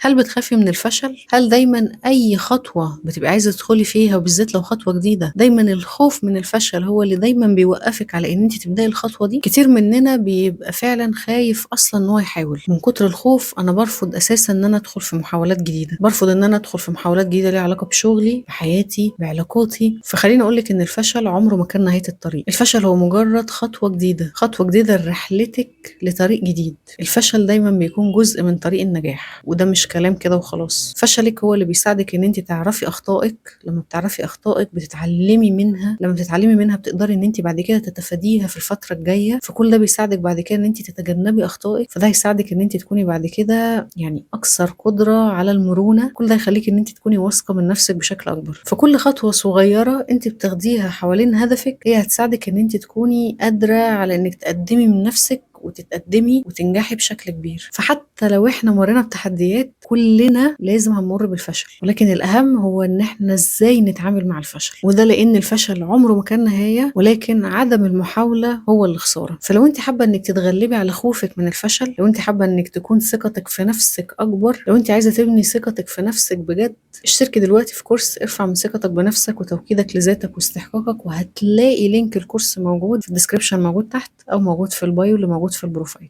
هل بتخافي من الفشل؟ هل دايما أي خطوة بتبقي عايزة تدخلي فيها وبالذات لو خطوة جديدة دايما الخوف من الفشل هو اللي دايما بيوقفك على إن أنت تبدأي الخطوة دي؟ كتير مننا بيبقى فعلا خايف أصلا إن هو يحاول. من كتر الخوف أنا برفض أساسا إن أنا أدخل في محاولات جديدة، برفض إن أنا أدخل في محاولات جديدة ليها علاقة بشغلي، بحياتي، بعلاقاتي. فخليني أقولك إن الفشل عمره ما كان نهاية الطريق. الفشل هو مجرد خطوة جديدة، خطوة جديدة لرحلتك لطريق جديد. الفشل دايما بيكون جزء من طريق النجاح، وده مش كلام كده وخلاص. فشلك هو اللي بيساعدك ان انت تعرفي اخطائك. لما بتعرفي اخطائك بتتعلمي منها، لما بتتعلمي منها بتقدري ان انت بعد كده تتفاديها في الفترة الجاية. فكل ده بيساعدك بعد كده ان انت تتجنبي اخطائك، فده هيساعدك ان انت تكوني بعد كده يعني اكثر قدرة على المرونة. كل ده يخليك ان انت تكوني واثقة من نفسك بشكل اكبر. فكل خطوة صغيرة انت بتاخديها حوالين هدفك هي هتساعدك ان انت تكوني قادرة على انك تقدمي من نفسك وتتقدمي وتنجحي بشكل كبير. فحتى لو احنا مرينا بتحديات كلنا لازم هنمر بالفشل، ولكن الأهم هو ان احنا ازاي نتعامل مع الفشل. وده لأن الفشل عمره ما كان نهاية، ولكن عدم المحاولة هو اللي خسارة. فلو انت حابة انك تتغلبي على خوفك من الفشل، لو انت حابة انك تكون ثقتك في نفسك أكبر، لو انت عايزة تبني ثقتك في نفسك بجد، اشتركي دلوقتي في كورس ارفع من ثقتك بنفسك وتوكيدك لذاتك واستحقاقك. وهتلاقي لينك الكورس موجود في الديسكريبشن، موجود تحت او موجود في البايو اللي موجود في البروفايل.